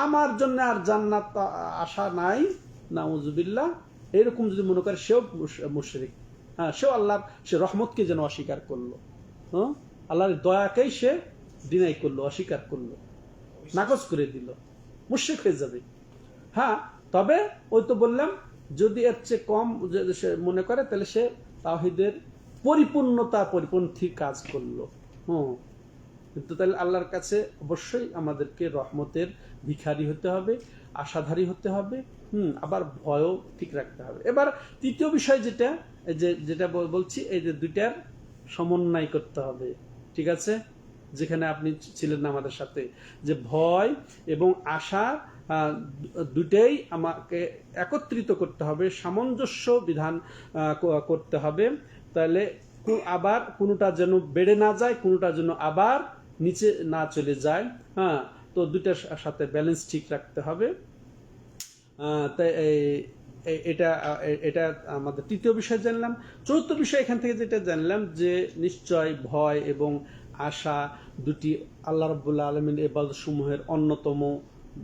আমার জন্য আর জান্নাত আশা নাই, নাউজুবিল্লাহ, এরকম যদি মনে করে, সেও মুশরিক। হ্যাঁ, সেও আল্লাহর সে রহমতকে যেন অস্বীকার করলো, হ্যাঁ, আল্লাহর দয়াকেই সে ডিনাই করলো, অস্বীকার করলো, নাকচ করে দিল, মুশরিক হয়ে যাবে। হ্যাঁ, তবে ওই তো বললাম, যদি এর চেয়ে কম সে মনে করে তাহলে সে তাওহীদের পরিপন্থী কাজ করলো। কিন্তু তাহলে আল্লাহর কাছে অবশ্যই আমাদেরকে রহমতের ভিখারি হতে হবে, আশাধারী হতে হবে, আবার ভয়ও ঠিক রাখতে হবে। এবার তৃতীয় বিষয় যেটা বলছি, এই যে দুইটার সমন্বয় করতে হবে। ঠিক আছে? যেখানে আপনি ছিলেন না আমাদের সাথে, যে ভয় এবং আশা দুটাই আমাকে একত্রিত করতে হবে, সামঞ্জস্য বিধান করতে হবে। তাহলে আবার কোনোটা যেন বেড়ে না যায়, কোনোটা যেন আবার নিচে না চলে যায়। হ্যাঁ, তো দুইটার সাথে ব্যালেন্স ঠিক রাখতে হবে। তাই এটা আমাদের তৃতীয় বিষয় জানলাম। চতুর্থ বিষয় এখান থেকে যেটা জানলাম, যে নিশ্চয় ভয় এবং আশা দুটি আল্লাহ রাব্বুল আলামিনের ইবাদত সমূহের অন্যতম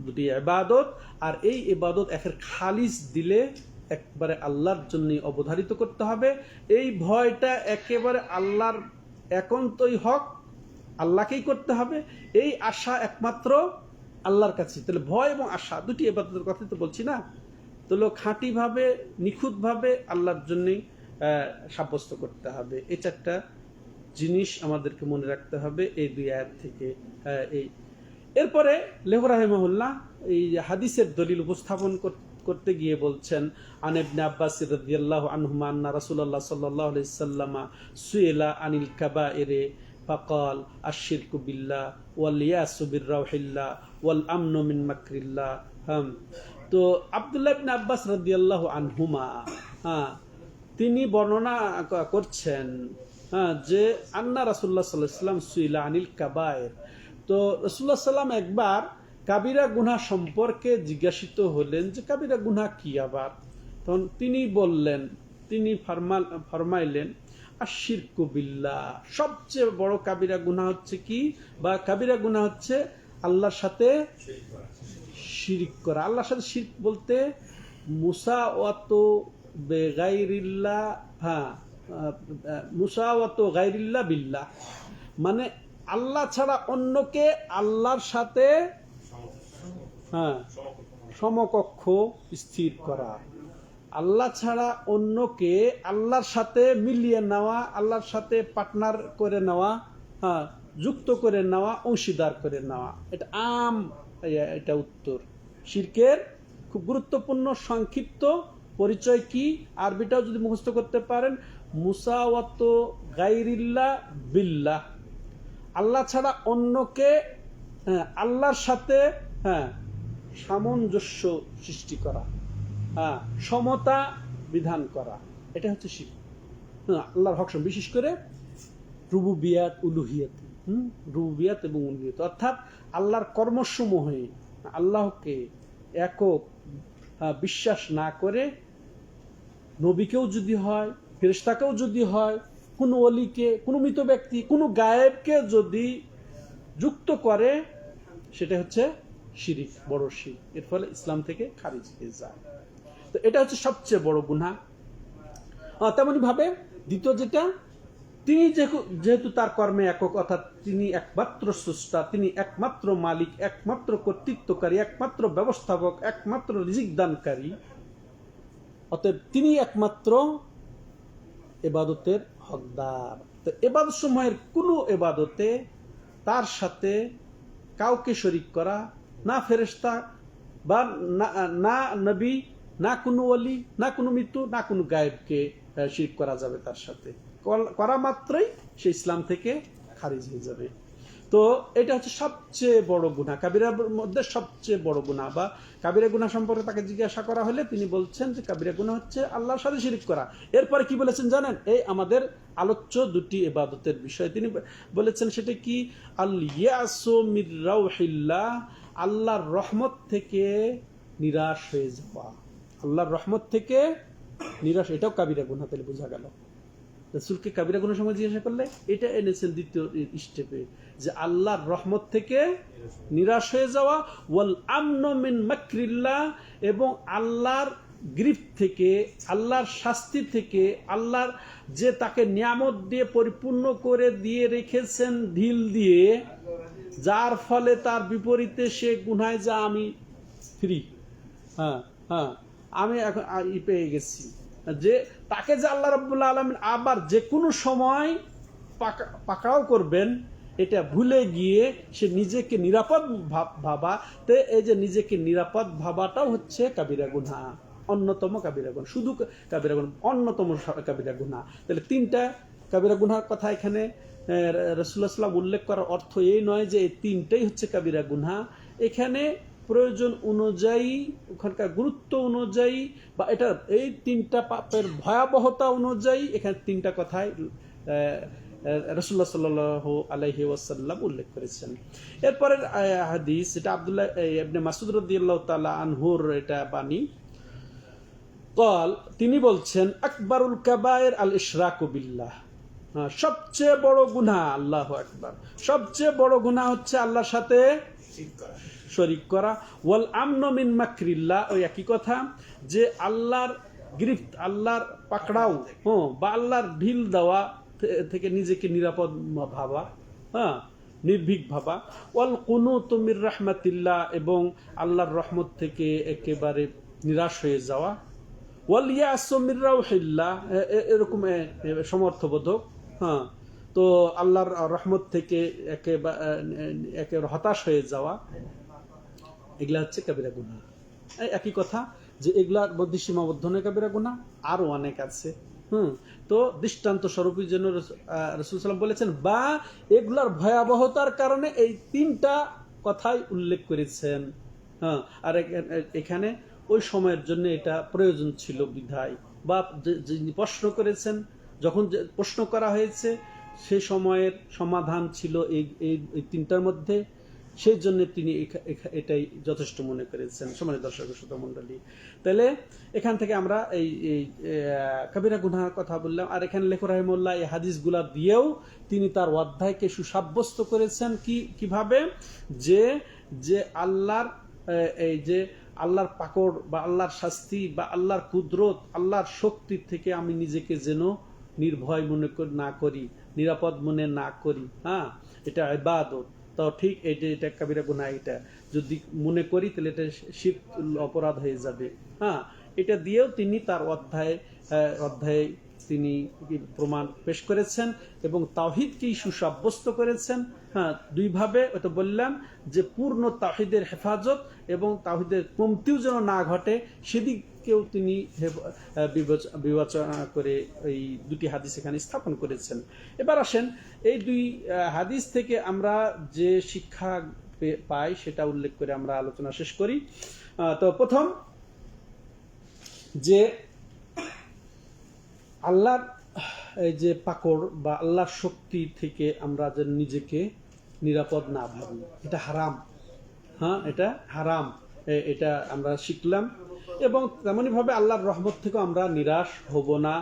দুটি ইবাদত। আর এই ইবাদত একের খালিস দিলে একবারে আল্লাহর জন্য অবধারিত করতে হবে। এই ভয়টা একেবারে আল্লাহর একান্তই হক, আল্লাহকেই করতে হবে। এই আশা একমাত্র আল্লাহর কাছে। তাহলে ভয় এবং আশা দুটি ইবাদতের কথাই তো বলছি না, তাহলে খাঁটিভাবে, নিখুঁতভাবে আল্লাহর জন্যই সাব্যস্ত করতে হবে। এই 4টা জিনিস আমাদেরকে মনে রাখতে হবে এই দুই আয়াত থেকে। এরপরে লেখ রাহিমাহুল্লাহ এই হাদিসের দলিল উপস্থাপন করতে গিয়ে বলছেন, আন ইবনে আব্বাস রাদিয়াল্লাহু আনহুমা আন্না রাসূলুল্লাহ সাল্লাল্লাহু আলাইহি ওয়াসাল্লাম সুইলা আনিল কাবাইরে ফাকাল আশ-শিরকু বিল্লাহ ওয়াল ইয়াসু বির-রাউহিল্লাহ ওয়াল আমনু মিন মাকরিল্লাহ। তো আব্দুল্লাহ ইবনে আব্বাস রাদিয়াল্লাহু আনহুমা, হ্যাঁ, তিনি বর্ণনা করছেন, হ্যাঁ, যে আন্না রাসূলুল্লাহ সাল্লাল্লাহু আলাইহি ওয়াসাল্লাম সুইলা আনিল কাবায়ের। তো রাসূলুল্লাহ সাল্লাম একবার কাবিরা গুনাহ সম্পর্কে জিজ্ঞাসিত হলেন যে কাবিরা গুনাহ কি আবার। তখন তিনি বললেন, তিনি ফরমাইলেন আশিরকু বিল্লাহ, সবচেয়ে বড় কাবিরা গুনাহ হচ্ছে কি, বা কাবিরা গুনাহ হচ্ছে আল্লাহর সাথে শিরক করা। আল্লাহর সাথে শিরক বলতে মুসাওয়াতু বেগাইরিল্লাহ, হ্যাঁ, মুসাওয়াতু গাইরিল্লাহ বিল্লাহ, মানে আল্লাহ ছাড়া অন্যকে আল্লাহর সাথে, হ্যাঁ, সমকক্ষ স্থির করা। আল্লাহ ছাড়া অন্যকে আল্লাহর সাথে মিলিয়ে নেওয়া, আল্লাহর সাথে পার্টনার করে নেওয়া, হ্যাঁ, যুক্ত করে নেওয়া, অংশীদার করে নেওয়া। এটা এটা উত্তর। শিরকের খুব গুরুত্বপূর্ণ সংক্ষিপ্ত পরিচয় কি, আরবিটাও যদি মুখস্থ করতে পারেন, মুসাওয়াত গায়রিল্লাহ বিল্লাহ, আল্লাহ ছাড়া অন্যকে, হ্যাঁ, আল্লাহর সাথে, হ্যাঁ, সামঞ্জস্য সৃষ্টি করা, হ্যাঁ, সমতা বিধান করা, এটা হচ্ছে শিরক। আল্লাহর হক, বিশেষ করে রুবুবিয়াত উলুহিয়াত, রুবুবিয়াত এবং উলুহিয়াত, অর্থাৎ আল্লাহর কর্মসমূহে আল্লাহকে একক বিশ্বাস না করে, নবীকেও যদি হয়, ফেরেশতাকেও যদি হয়, কোনো ওলিকে, কোনো মৃত ব্যক্তি, কোনো গায়েবকে যদি যুক্ত করে, সেটা হচ্ছে শিরিক, বড় শিরক। এর ফলে ইসলাম থেকে খারিজ হয়ে যায়। তো এটা হচ্ছে সবচেয়ে বড় গুনাহ। তেমনি ভাবে দ্বিতীয় যেটা, তিনি যেহেতু তার কর্মে একক, অর্থাৎ তিনি একমাত্র স্রষ্টা, তিনি একমাত্র মালিক, একমাত্র কর্তৃত্বকারী, একমাত্র ব্যবস্থাপক, একমাত্র রিজিক দানকারী, অতএব তিনি একমাত্র ইবাদতের হকদার। তো ইবাদত সমূহের কোনো ইবাদতে তার সাথে কাউকে শরীক করা, না ফেরেশতা বা না নবী, না কোনো ওলি, না কোনো মৃত্যু, না কোনো গায়েবকে শিরক করা যাবে। তার সাথে করা মাত্রই সে ইসলাম থেকে খারিজ হয়ে যাবে। তো এটা হচ্ছে সবচেয়ে বড় গুনাহ, কাবিরার মধ্যে সবচেয়ে বড় গুনাহ। বা কাবিরা গুনাহ সম্পর্কে তাকে জিজ্ঞাসা করা হলে তিনি বলছেন যে কাবিরা গুনাহ হচ্ছে আল্লাহর সাথে শিরক করা। এরপরে কি বলেছেন জানেন? এই আমাদের আলোচ্য দুটি ইবাদতের বিষয় তিনি বলেছেন, সেটা কি? আল ইয়াসু মির রাউহিল্লাহ, আল্লাহর রহমত থেকে নিরাশ হয়ে যাওয়া। আল্লাহর রহমত থেকে নিরাশ, এটাও কাবিরা গুনাহ। তাহলে বোঝা গেল রাসূলকে কাবিরা গুনাহ সময় জিজ্ঞাসা করলে এটা এনেছেন দ্বিতীয় স্টেপে, যে আল্লাহর রহমত থেকে নিরাশ হয়ে যাওয়া, ওয়াল আমনু মিন মাকরিল্লাহ, এবং আল্লাহর গ্রিফ থেকে, আল্লাহর শাস্তি থেকে, আল্লাহর যে তাকে নিয়ামত দিয়ে পরিপূর্ণ করে দিয়ে রেখেছেন ঢিল দিয়ে, যার ফলে তার বিপরীতে সে গুনায় যা আমি ফ্রি, হ্যাঁ হ্যাঁ, আমি এখন পেয়ে গেছি, যে তাকে যে আল্লাহ রাব্বুল আলামিন আবার যে কোনো সময় পাকড়াও করবেন, এটা ভুলে গিয়ে সে নিজেকে নিরাপদ ভাবা। তো এই যে নিজেকে নিরাপদ ভাবাটাও হচ্ছে কাবিরা গুনাহ, অন্যতম কাবিরা গুনাহ, শুধু কাবিরা গুনাহ, অন্যতম কাবিরা গুনাহ। তাহলে তিনটা কাবিরা গুনাহর কথা এখানে রাসূলুল্লাহ সাল্লাল্লাহু আলাইহি ওয়াসাল্লাম উল্লেখ করার অর্থ এই নয় যে এই তিনটাই হচ্ছে কাবিরা গুনাহ। এখানে প্রয়োজন অনুযায়ী, ওখানকার গুরুত্ব অনুযায়ী, বা এটা এই তিনটা পাপের ভয়াবহতা অনুযায়ী এখানে তিনটা কথাই রাসূলুল্লাহ সাল্লাল্লাহু আলাইহি ওয়াসাল্লাম উল্লেখ করেছেন। এরপরের হাদিস, এটা আব্দুল্লাহ ইবনে মাসউদ রাদিয়াল্লাহু তাআলা আনহুর এটা বাণী। قال, তিনি বলছেন, আকবারুল কাবায়ের আল ইশরাকু বিল্লাহ, সবচেয়ে বড় গুনাহ, আল্লাহু আকবার, সবচেয়ে বড় গুনাহ হচ্ছে আল্লাহর সাথে শরীক করা। ওয়াল আমনু মিন মাকরিল্লাহ, ওই একই কথা, যে আল্লাহর গ্রিফত, আল্লাহর পাকড়াও, বা আল্লাহর ঢিল দেওয়া থেকে নিজেকে নিরাপদ ভাবা, হ্যাঁ, নির্ভীক ভাবা। ওয়াল কুনুতু মির রাহমাতিল্লাহ, এবং আল্লাহর রহমত থেকে একেবারে নিরাশ হয়ে যাওয়া। ওয়াল ইয়াসু মির রাউহিল্লাহ, এরকম সমর্থবোধক, হ্যাঁ, তো আল্লাহর রহমত থেকে একেবারে হতাশ হয়ে যাওয়া, এগুলা হচ্ছে কাবিরা গুনাহ। একই কথা, যে এগুলার মধ্যে সীমাবদ্ধ নয় কাবিরা গুনাহ, আরো অনেক আছে। তো দৃষ্টান্ত স্বরূপই যেন রাসূল সাল্লাল্লাহু বলেছেন, বা এগুলার ভয়াবহতার কারণে এই তিনটা কথাই উল্লেখ করেছেন। হ্যাঁ, আর এখানে ওই সময়ের জন্য এটা প্রয়োজন ছিল বিধায়, বা যিনি প্রশ্ন করেছেন, যখন প্রশ্ন করা হয়েছে সেই সময়ের সমাধান ছিল এই তিনটার মধ্যে, সেই জন্য তিনি এটাই যথেষ্ট মনে করেছেন। সম্মানিত দর্শক শ্রোতা মণ্ডলী, তাহলে এখান থেকে আমরা এই কবিরা গুনাহের কথা বললাম। আর এখানে লেখক রাহিমাহুল্লাহ এই হাদিসগুলা দিয়েও তিনি তার অধ্যায়কে সুসাব্যস্ত করেছেন কিভাবে, যে আল্লাহর এই যে আল্লাহর পাকড় বা আল্লাহর শাস্তি বা আল্লাহর কুদরত, আল্লাহর শক্তি থেকে আমি নিজেকে যেন নির্ভয় মনে না করি, নিরাপদ মনে না করি। হ্যাঁ, এটা ইবাদত। তাও ঠিক এটা কাবিরা গুনাহ, এটা যদি মনে করি তাহলে এটা শিরক অপরাধ হয়ে যাবে। হ্যাঁ, এটা দিয়েও তিনি তার অধ্যায়ে তিনি প্রমাণ পেশ করেছেন এবং তাওহীদকেই সুসাব্যস্ত করেছেন। হ্যাঁ, দুইভাবে ওটা বললাম যে পূর্ণ তাওহীদের হেফাজত এবং তাওহীদের কমতিও যেন না ঘটে সেদিকেও তিনি বিবেচনা করে এই দুটি হাদিস এখানে স্থাপন করেছেন। এবার আসেন এই দুই হাদিস থেকে আমরা যে শিক্ষা পাই সেটা উল্লেখ করে আমরা আলোচনা শেষ করি। তো প্রথম, যে আল্লাহর এই যে পাকড় বা আল্লাহর শক্তি থেকে আমরা যেন নিজেকে নিরাপদ না ভাবি, এটা হারাম। হ্যাঁ, এটা হারাম, এটা আমরা শিখলাম। এবং তেমনই ভাবে আল্লাহর রহমত থেকেও আমরা নিরাশ হব না।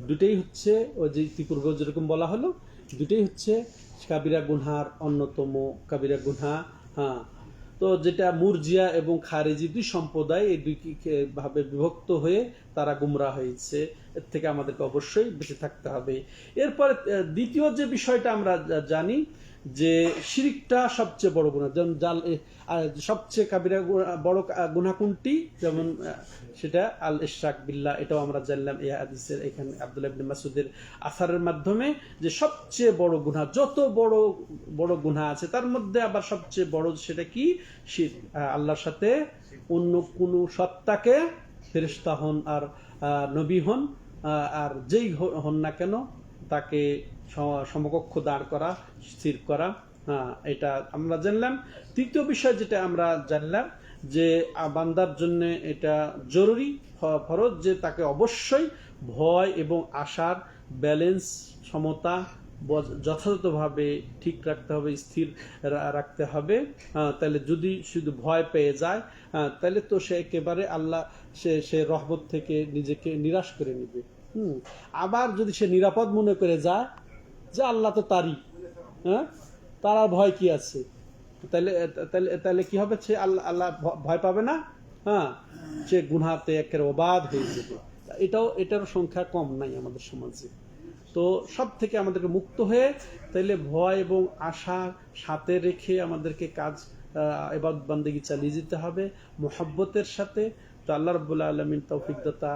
দুটেই হচ্ছে ওই যে ইতিপূর্বে যেরকম বলা হলো, দুটেই হচ্ছে কাবিরা গুনহার অন্যতম কাবিরা গুনহা। হ্যাঁ, তো যেটা মুরজিয়া এবং খারেজি দুই সম্প্রদায়, এই দুই ভাবে বিভক্ত হয়ে তারা গুমরা হয়েছে, এর থেকে আমাদেরকে অবশ্যই বেঁচে থাকতে হবে। এরপরে দ্বিতীয় যে বিষয়টা আমরা জানি যে শিরকটা সবচেয়ে বড় গুনাহ। যেমন সবচেয়ে কাবিরা বড় গুনাহ কোনটি, যেমন সেটা আল ইশরাক বিল্লাহ, এটাও আমরা জানলাম এই হাদিসের এখানে আব্দুল্লাহ ইবনে মাসউদের আসারের মাধ্যমে, যে সবচেয়ে বড় গুনাহ, যত বড় বড় গুনাহ আছে তার মধ্যে আবার সবচেয়ে বড় সেটা কি, শিরক, আল্লাহর সাথে অন্য কোন সত্তাকে, ফেরেশতা হন আর নবী হন আর যেই হন না কেন তাকে সমকক্ষ দাঁড় করা, স্থির করা। হ্যাঁ, এটা আমরা জানলাম। তৃতীয় বিষয় যেটা আমরা জানলাম যে বান্দার জন্য এটা জরুরি ফরজ যে তাকে অবশ্যই ভয় এবং আশার ব্যালেন্স, সমতা যথাযথভাবে ঠিক রাখতে হবে, স্থির রাখতে হবে। তাহলে যদি শুধু ভয় পেয়ে যায় তাহলে তো সে একেবারে আল্লাহ সে রহমত থেকে নিজেকে নিরাশ করে নেবে। আবার যদি সে নিরাপদ মনে করে যায় যে আল্লাহ তো তারই, হ্যাঁ, তার আর ভয় কি আছে, তাহলে তাহলে তাহলে কি হবে, সে আল্লাহ ভয় পাবে না। হ্যাঁ, সে গুনাহতে একেবারে অবাধ হয়ে যাবে। এটার সংখ্যা কম নাই আমাদের সমাজে। তো সব থেকে আমাদেরকে মুক্ত হয়ে তাইলে ভয় এবং আশা সাথে রেখে আমাদেরকে কাজ ইবাদত বান্দেগী চালিয়ে যেতে হবে মুহাব্বতের সাথে। তো আল্লাহ রাব্বুল আলামিন তৌফিক দাতা,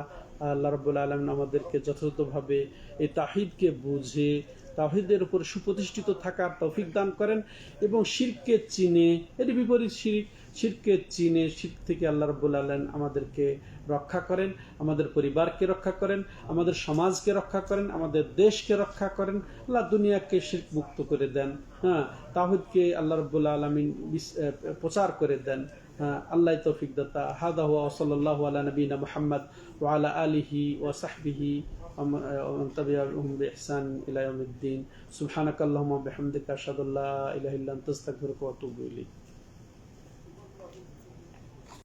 আল্লাহ রাব্বুল আলামিন আমাদেরকে যথাযথভাবে এই তাওহীদকে বুঝে তাওহীদের উপর সুপ্রতিষ্ঠিত থাকার তৌফিক দান করেন এবং শিরককে চিনে, এর বিপরীত শিরককে চিনে শিরক থেকে আল্লাহ রাব্বুল আলামিন আমাদেরকে রক্ষা করেন, আমাদের পরিবারকে রক্ষা করেন, আমাদের সমাজকে রক্ষা করেন, আমাদের দেশকে রক্ষা করেন। আল্লাহ দুনিয়াকে শিরক মুক্ত করে দেন। হ্যাঁ, তাওহীদকে আল্লাহ রাব্বুল আলামিন প্রচার করে দেন। আল্লাহ তৌফিক দাতা। হাদা হুয়া সাল্লাল্লাহু আলা নবিনা মুহাম্মদ ওয়া আলা আলিহি ওয়া সাহবিহি ومن تبعهم بإحسان إلى يوم الدين. سبحانك اللهم وبحمدك أشهد أن لا إله إلا أنت أستغفرك وأتوب إليك.